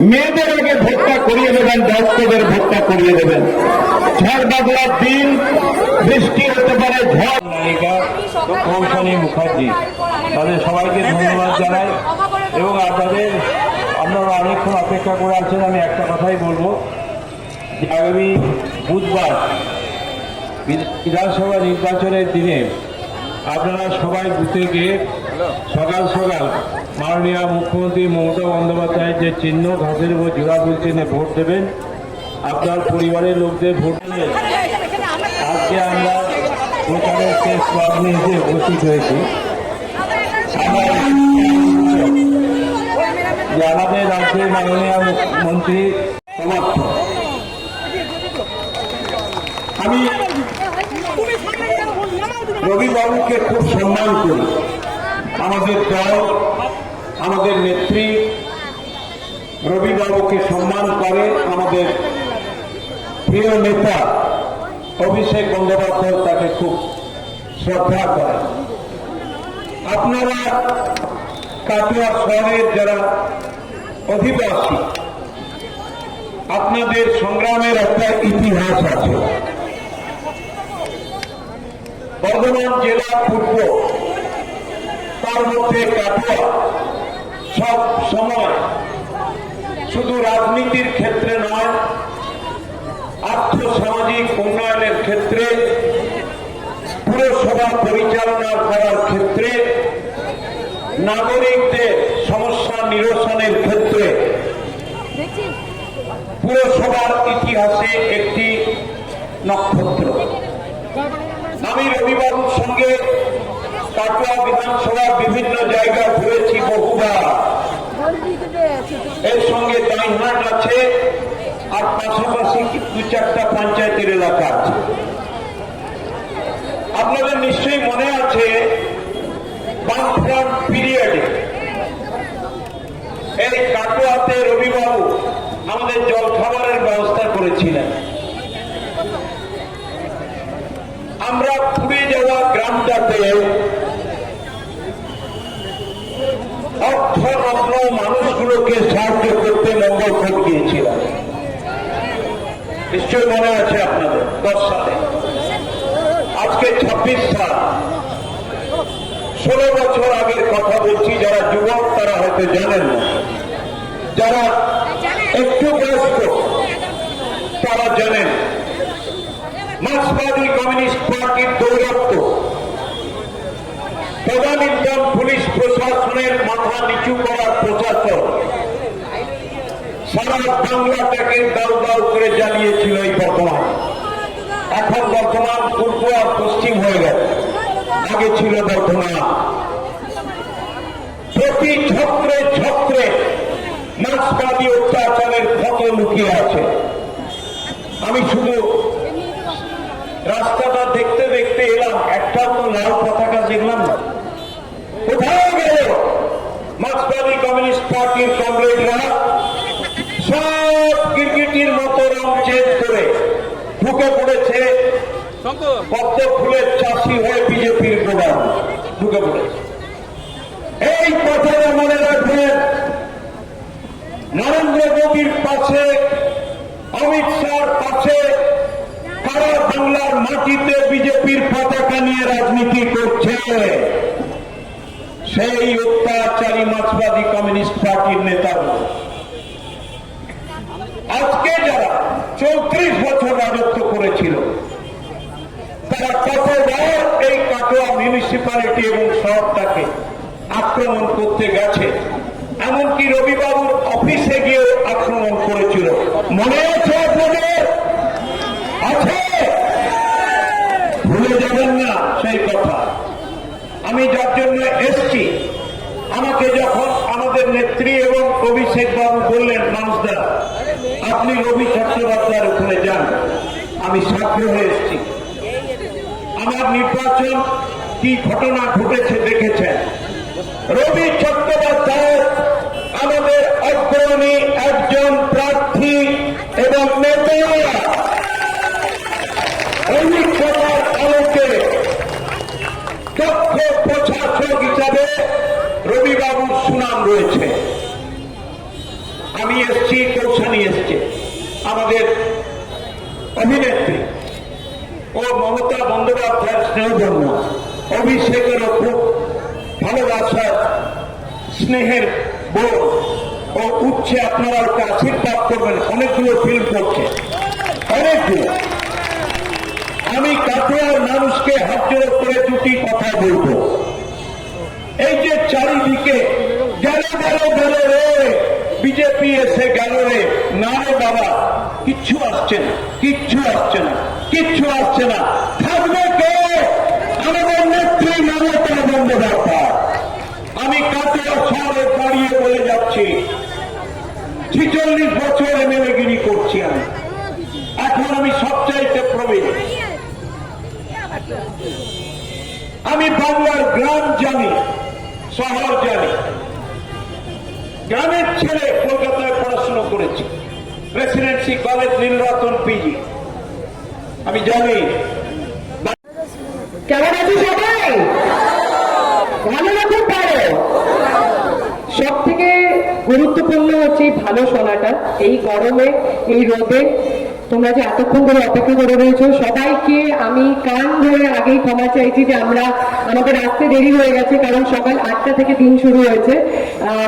মেয়েদের আগে ভোটটা করিয়ে দেবেন, বয়স্কদের ভোটটা করিয়ে দেবেন। ঝড় বাদলার দিন, বৃষ্টি হতে পারে, ঝড়। নায়িকা কৌশানী মুখার্জি, তাদের সবাইকে ধন্যবাদ জানাই এবং আপনারা অনেকক্ষণ অপেক্ষা করে আছেন। আমি একটা কথাই বলবো যে আগামী বুধবার বিধানসভা নির্বাচনের দিনে আপনারা সবাই বুথে গিয়ে সকাল সকাল মাননীয় মুখ্যমন্ত্রী মমতা বন্দ্যোপাধ্যায়ের যে চিহ্ন ঘাসের উপর জোড়াফুল চিহ্নে ভোট দেবেন। আপনার পরিবারের লোকদের ভোট দেবেন। আজকে আমরা প্রচারের শেষ লগ্নে এসে উপস্থিত হয়েছি। যে আমাদের রাজ্যের মাননীয় মুখ্যমন্ত্রী সমাপ্ত। আমি রবিবাবুকে খুব সম্মান করি। আমাদের দল, আমাদের নেত্রী রবিবাবুকে সম্মান করে। আমাদের প্রিয় নেতা অভিষেক বন্দ্যোপাধ্যায় তাকে খুব শ্রদ্ধা করে। আপনারা কাটোয়া শহরের যারা অধিবাসী, আপনাদের সংগ্রামের একটা ইতিহাস আছে। বর্ধমান জেলা পূর্ব, তার মধ্যে কাটোয়া সব সময় শুধু রাজনীতির ক্ষেত্রে নয়, আর্থসামাজিক উন্নয়নের ক্ষেত্রে, পুরসভা পরিচালনা করার ক্ষেত্রে, নাগরিকদের সমস্যা নিরসনের ক্ষেত্রে পুরসভার ইতিহাসে একটি নক্ষত্র। আমি রবিবাবুর সঙ্গে কাটোয়া বিধানসভার বিভিন্ন জায়গা ঘুরেছি বহুবার। এর সঙ্গে দাইহাট আছে, আর পাশাপাশি দু চারটা পঞ্চায়েতের এলাকা আছে। আপনাদের নিশ্চয়ই মনে আছে বামফ্রন্ট পিরিয়ডে এই কাটোয়াতে রবিবাবু আমাদের জলখাবারের ব্যবস্থা করেছিলেন। আমরা পুড়ে যাওয়া গ্রামটাতে অর্থরত্ন মানুষগুলোকে সাহায্য করতে মঙ্গলকোট গিয়েছিলাম। নিশ্চয় মনে আছে আপনাদের 10 সালে। আজকে 26 সাল, 16 বছর আগের কথা বলছি। যারা যুবক তারা হয়তো জানেন না, যারা একটু বয়স্ক তারা জানেন। মার্ক্সবাদী কমিউনিস্ট পার্টির দৌরাত্ম্য, তদানীন্তন পুলিশ প্রশাসনের মাথা নিচু করার প্রশাসন সারা বাংলাটাকে দাউ দাউ করে জ্বালিয়েছিল এই বর্তমান। এখন বর্তমান পূর্ব আর পশ্চিম হয়ে গেছে, আগে ছিল বর্তমান। প্রতি ছত্রে ছত্রে মার্ক্সবাদী অত্যাচারের ক্ষত লুকিয়ে আছে। আমি শুধু রাস্তাটা দেখতে দেখতে এলাম, একটা তো লাল পতাকা দেখলাম না। কোথাও গেল মার্ক্সবাদী কমিউনিস্ট পার্টির কমরেডরা সব ক্রিকেটের মতো রং চেঞ্জ করে ঢুকে পড়েছে পদ্ম ফুলের চাষি হয়ে বিজেপির গোড়া ঢুকে পড়েছে। এই কথাটা মনে রাখবেন। নরেন্দ্র মোদীর পাশে, অমিত শাহর পাশে সারা বাংলার মাটিতে বিজেপির পতাকা নিয়ে রাজনীতি করছে সেই অত্যাচারী মার্ক্সবাদী কমিউনিস্ট পার্টির নেতারা। আজকে যারা 34 বছর রাজত্ব করেছিল তারা কতবার এই কাটোয়া মিউনিসিপ্যালিটি এবং শহরটাকে আক্রমণ করতে গেছে। এমনকি রবিবাবুর অফিসে গিয়ে আক্রমণ করেছিল। মনে আছে আপনাদের? আছে? ভুলে যাবেন না সেই কথা। আমি যার জন্য এসছি, আমাকে যখন আমাদের নেত্রী এবং অভিষেক বাবু বললেন, মানুষদা আপনি রবি চট্টোপাধ্যায়ের ওখানে যান, আমি সাক্ষী হয়ে এসছি। আমার নির্বাচন কি ঘটনা ঘটেছে দেখেছেন। রবি চট্টোপাধ্যায় আমাদের অগ্রণী একজন প্রার্থী এবং নেতা। অভিজ্ঞতার আলোকে দক্ষ প্রশাসক হিসাবে রবিবাবুর সুনাম রয়েছে। আমি এসছি শ্রী কৌশানী এসছে, আমাদের অভিনেত্রী, ও মমতা বন্দ্যোপাধ্যায়ের স্নেহধন্য, অভিষেকেরও খুব ভালোবাসার স্নেহের বোন, ও উঠছে, আপনারা ওকে আশীর্বাদ করবেন। অনেকগুলো ফিল্ম করছে, অনেকগুলো। আমি কাটোয়ার মানুষকে হাত জোড় করে দুটি কথা বলবো। এই যে চারিদিকে গেল গেল গেল রে, বিজেপি এসে গেল রে, না রে বাবা, কিচ্ছু আসছে না, কিচ্ছু আসছে না, কিচ্ছু আসছে না। থাকবে কে? আমাদের নেত্রী মমতা বন্দ্যোপাধ্যায়। আমি কাটোয়া শহরে দাঁড়িয়ে বলে যাচ্ছি, 46 বছর এমএলএগিরি করছি আমি, এখন আমি সবচাইতে প্রবীণ। আমি বাংলার গ্রাম জানি, শহর জানি। গ্রামের ছেলে কলকাতায় পড়াশোনা করেছি, প্রেসিডেন্সি কলেজ, নীলরতন পিজি। আমি জানি। কেমন আছো সবাই? ভালো রাখতে পারো। সব থেকে গুরুত্বপূর্ণ হচ্ছে এই ভালো শোনাটা। এই গরমে, এই রোদে তোমরা যে এতক্ষণ ধরে অপেক্ষা করে রয়েছো, সবাইকে আমি কান ধরে আগেই ক্ষমা চাইছি যে আমাদের আসতে দেরি হয়ে গেছে, কারণ সকাল 8টা থেকে দিন শুরু হয়েছে।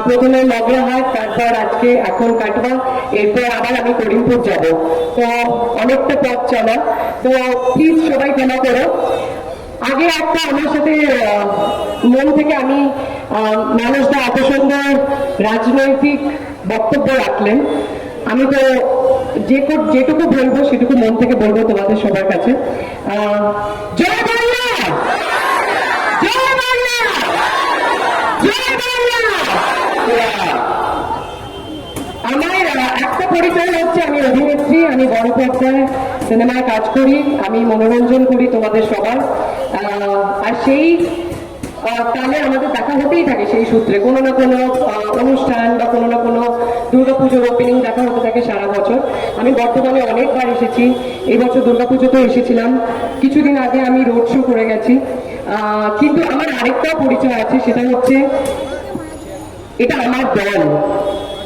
প্রথমে মগরাহাট, তারপর আজকে এখন কাটোয়া, এরপর আবার আমি করিমপুর যাব। তো অনেকটা পথ চলা, তো প্লিজ সবাই ক্ষমা করো। আগে একটা আমার সাথে মন থেকে আমি মানুষটা এত সুন্দর রাজনৈতিক বক্তব্য রাখলেন, আমি তো যেটুকু বলবো সেটুকু মন থেকে বলবো তোমাদের সবার কাছে। জয় বাংলা, জয় বাংলা, জয় বাংলা। আমার একটা পরিচয় হচ্ছে, আমি অভিনেত্রী, আমি বড় পর্দায় সিনেমায় কাজ করি, আমি মনোরঞ্জন করি তোমাদের সবার। আর সেই তাহলে আমাদের দেখা হতেই থাকে, সেই সূত্রে কোনো না কোনো অনুষ্ঠান বা কোনো না কোনো দুর্গাপুজোর ওপেনিং দেখা হতে থাকে সারা বছর। আমি বর্তমানে অনেকবার এসেছি, এই বছর দুর্গাপুজোতেও এসেছিলাম, কিছুদিন আগে আমি রোড শো করে গেছি। কিন্তু আমার আরেকটাও পরিচয় আছে, সেটা হচ্ছে এটা আমার দল,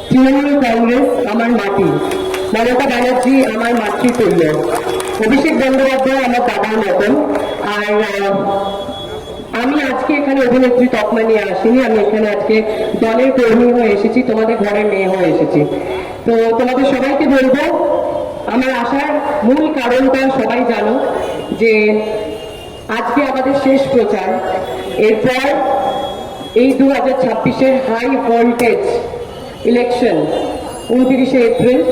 তৃণমূল কংগ্রেস আমার মাটি, মমতা ব্যানার্জি আমার মাতৃতুল্য, অভিষেক বন্দ্যোপাধ্যায় আমার দাদার মতন। আর আমি আজকে এখানে অভিনেত্রী তকমা নিয়ে আসিনি, আমি এখানে আজকে দলের কর্মী হয়ে এসেছি, তোমাদের ঘরের মেয়ে হয়ে এসেছি। তো তোমাদের সবাইকে বলবো, আমার আসার মূল কারণটা সবাই জানো, যে আজকে আমাদের শেষ প্রচার। এরপর এই 2026-এর হাই ভোল্টেজ ইলেকশন 29শে এপ্রিল,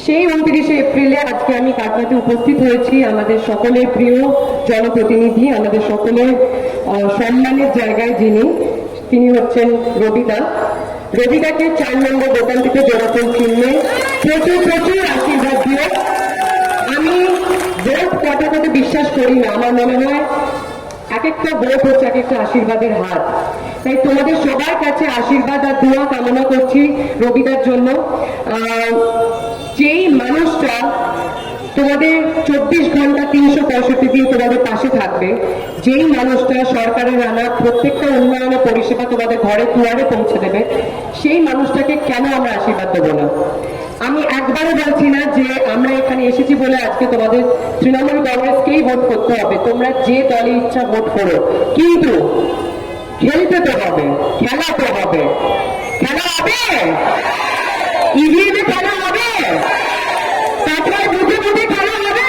সেই 29শে এপ্রিলে আজকে আমি কাটোয়াতে উপস্থিত হয়েছি। আমাদের সকলের প্রিয় জনপ্রতিনিধি, আমাদের সকলের সম্মানের জায়গায় যিনি, তিনি হচ্ছেন রবিদা। রবিদাকে 4 নম্বর দোকান থেকে জোড়াফুল চিহ্নে প্রচুর প্রচুর আশীর্বাদ দিয়ে, আমি ভোট কথাটাতে বিশ্বাস করি না, আমার মনে হয় এক একটা ভোট হচ্ছে এক একটা আশীর্বাদের হাত। তাই তোমাদের সবার কাছে আশীর্বাদ আর দোয়া কামনা করছি রবিদার জন্য। যেই মানুষটা তোমাদের 24 ঘন্টা 365 দিন তোমাদের পাশে থাকবে, যেই মানুষটা সরকারের আনা প্রত্যেকটা উন্নয়নের পরিষেবা তোমাদের ঘরে দুয়ারে পৌঁছে দেবে, সেই মানুষটাকে কেন আমরা আশীর্বাদ দেবো না? আমি একবারও বলছি না যে আমরা এখানে এসেছি বলে আজকে তোমাদের তৃণমূল কংগ্রেসকেই ভোট করতে হবে, তোমরা যে দলে ইচ্ছা ভোট করো, কিন্তু খেলতে তো হবে, খেলা তো হবে। খেলা হবে, ইভিএমে খেলা হবে, তারপরে বুঝে বুঝে খেলা হবে।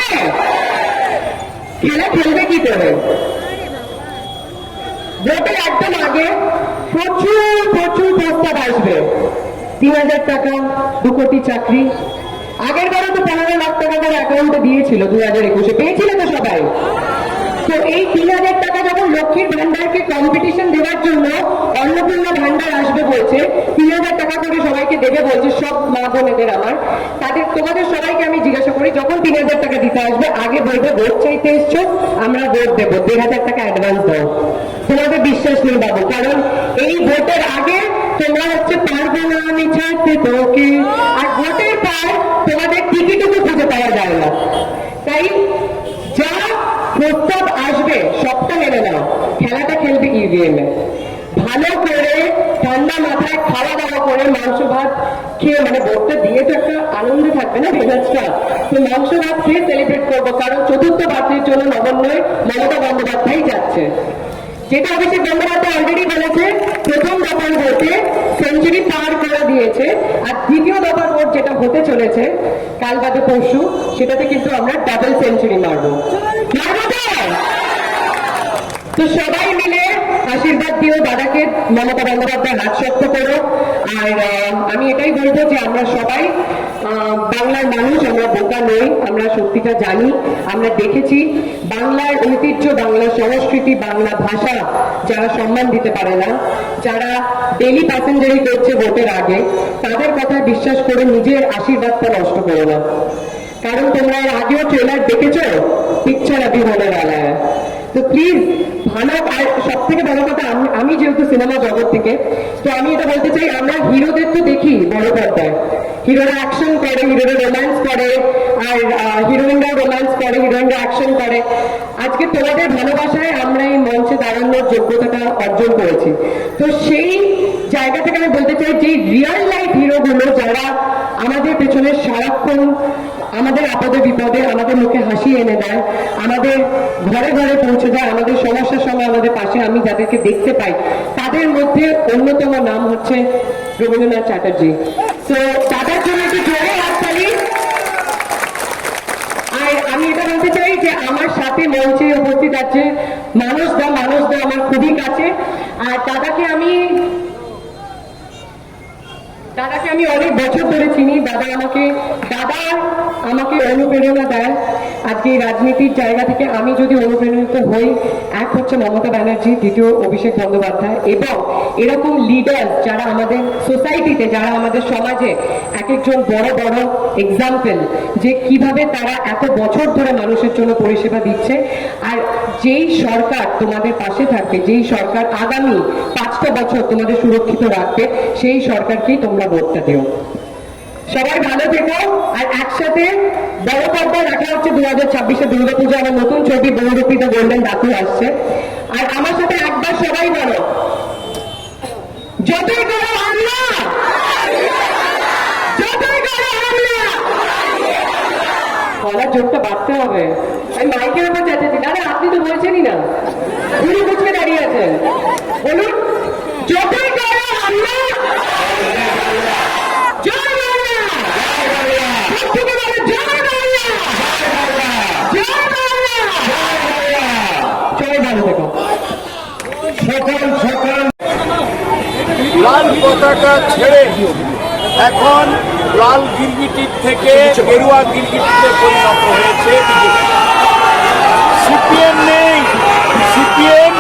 খেলা খেলবে কি করে? ভোটের একদম আগে প্রচুর প্রচুর প্রস্তাব আসবে, 3000 টাকা, 2 কোটি চাকরি। আগের বারে তো 15 লাখ টাকা করে অ্যাকাউন্টে দিয়েছিল 2021-এ, পেয়েছিল তো সবাই। তো এই 3000 টাকা যখন লক্ষ্মীর ভান্ডারকে কম্পিটিশন দেওয়ার জন্য অন্নপূর্ণা ভান্ডার আসবে বলছে, 3000 টাকা করে সবাইকে দেবে বলছে, সব মা বোনেদের আমার, তোমাদের সবাইকে আমি জিজ্ঞাসা করি, যখন 3000 টাকা দিতে আসবে আগে বলবে ভোট চাইতে এসছো, আমরা ভোট দেবো, 1500 টাকা অ্যাডভান্স দাও। তোমাদের বিশ্বাস নেই বাবু, কারণ এই ভোটের আগে তোমরা হচ্ছে পারবে না আমি ছাড়তে তোকে, আর ভোটের পর তোমাদের টিকিটও খুঁজে পাওয়া যায় না। তাই যা প্রস্তাব আসবে সবটা মেনে নাও, খেলাটা খেলবে ইভিএম এ। ভালো করে ঠান্ডা মাথায় খাওয়া দাওয়া করে সবাই মাংস ভাত খেয়ে মানে ভোটটা দিয়ে তো একটা আনন্দে থাকবে না মেজাজটা, তো মাংস ভাত খেয়ে সেলিব্রেট করবো, কারণ চতুর্থ বাতির জন্য নবান্নয় মমতা বন্দ্যোপাধ্যায় যাচ্ছে। যেটা অভিষেক বন্দ্যোপাধ্যায় অলরেডি বলেছে, প্রথম দফার ভোটে সেঞ্চুরি পার করে দিয়েছে, আর দ্বিতীয় দফার ভোট যেটা হতে চলেছে কাল বাদে পরশু, সেটাতে কিন্তু আমরা ডাবল সেঞ্চুরি মারবো। তো সবাই মিলে আশীর্বাদ দিও দাদাকে, মমতা বন্দ্যোপাধ্যায় হাত শক্ত করো। আর আমি এটাই বলবো যে আমরা সবাই বাংলার মানুষ, আমরা বোকা নই, আমরা সত্যিটা জানি, আমরা দেখেছি বাংলার ঐতিহ্য, বাংলার সংস্কৃতি, বাংলা ভাষা যারা সম্মান দিতে পারে না, যারা ডেলি প্যাসেঞ্জারি করছে ভোটের আগে, তাদের কথা বিশ্বাস করে নিজের আশীর্বাদটা নষ্ট করো না। কারণ তোমরা এর আগেও ট্রেলার দেখেছো, পিকচার আভি হোনে वाला है। তো প্লিজ ভালো। আর সব থেকে বড় কথা, আমি যেহেতু সিনেমা জগৎ থেকে, তো আমি এটা বলতে চাই, আমরা হিরোদের তো দেখি বড় পর্দায়, হিরোরা অ্যাকশন করে, হিরোরা রোম্যান্স করে, আর হিরোইনরা রোম্যান্স করে, হিরোইনরা অ্যাকশন করে। আজকে তোমাদের ভালোবাসায় আমরা এই মঞ্চে দাঁড়ানোর যোগ্যতাটা অর্জন করেছি। তো সেই জায়গা থেকে আমি বলতে চাই যে রিয়েল লাইফ হিরোগুলো যারা আমাদের পেছনে সারাক্ষণ আমাদের আপদে বিপদে আমাদের মুখে হাসি এনে দেয়, আমাদের ঘরে ঘরে পৌঁছে যায়, আমাদের সমস্যার সময় আমাদের পাশে আমি যাদেরকে দেখতে পাই, তাদের মধ্যে অন্যতম নাম হচ্ছে রবীন্দ্রনাথ চ্যাটার্জি। তো তাদের জন্য একটু জোরে হাততালি। আর আমি এটা বলতে চাই যে আমার সাথে মঞ্চে উপস্থিত আছে মানস দা আমার খুবই কাছে। আর দাদাকে আমি অনেক বছর ধরে চিনি। দাদা আমাকে অনুপ্রেরণা দেয়। আজকে এই রাজনীতির জায়গা থেকে আমি যদি অনুপ্রেরণিত হই, এক হচ্ছে মমতা ব্যানার্জি, দ্বিতীয় অভিষেক বন্দ্যোপাধ্যায়, এবং এরকম লিডার যারা আমাদের সোসাইটিতে, যারা আমাদের সমাজে এক একজন বড় বড় এক্সাম্পল, যে কিভাবে তারা এত বছর ধরে মানুষের জন্য পরিষেবা দিচ্ছে। আর যেই সরকার তোমাদের পাশে থাকবে, যেই সরকার আগামী 5টা বছর তোমাদের সুরক্ষিত রাখবে, সেই সরকারকেই তোমরা ভোটটা দিও। সবাই ভালো থেকো। আর একসাথে বড় পর্দায় দেখা হচ্ছে 2026-এ দুর্গাপূজা, আমার নতুন ছবি বহুরূপী দ্য গোল্ডেন ডাকু আসছে। আর আমার সাথে একবার সবাই বলো, যতই করো হামলা, যতই করো হামলা। গলার জোরটা বাড়তে হবে। আমি মাইকের উপর যাচ্ছি, দাদা আপনি তো বলছেনই না, ঘুরে বুঝকে দাঁড়িয়ে আছেন, বলুন যতই করো হামলা, জয় বাংলা, প্রত্যেকে বলে জয় বাংলা, জয় বাংলা, জয় ভালো থেকো। সকাল সকাল লাল পতাকা ছেড়ে এখন লাল গিরগিটির থেকে গেরুয়া গিরগিটিতে পরিণত হয়েছে সিপিএম নেই। সিপিএম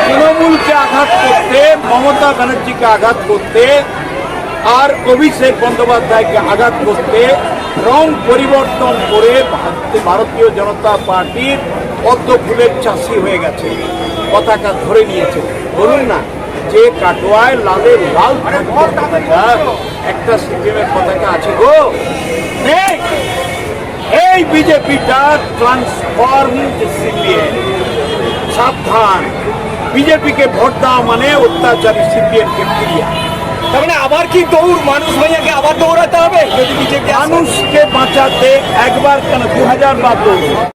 তৃণমূলকে আঘাত করতে, মমতা ব্যানার্জিকে আঘাত করতে, আর অভিষেক বন্দ্যোপাধ্যায়কে আঘাত করতে রং পরিবর্তন করে ভারতীয় জনতা পার্টির পদ্ম ফুলের চাষি হয়ে গেছে, পতাকা ধরে নিয়েছে। বলুন না, যে কাটোয়ায় লালের লাল পতাকা, একটা সিপিএমের পতাকা আছে গো, নেই। এই বিজেপিটা ট্রান্সফর্ম সিপিএম। সাবধান, বিজেপিকে ভোট দেওয়া মানে অত্যাচারী সিপিএমকে ফিরিয়ে। তার মানে আবার কি দৌড়, মানুষ ভাইয়াকে আবার দৌড়াতে হবে যদি বিজেপি মানুষকে বাঁচাতে একবার কেন 2000 বার দৌড়।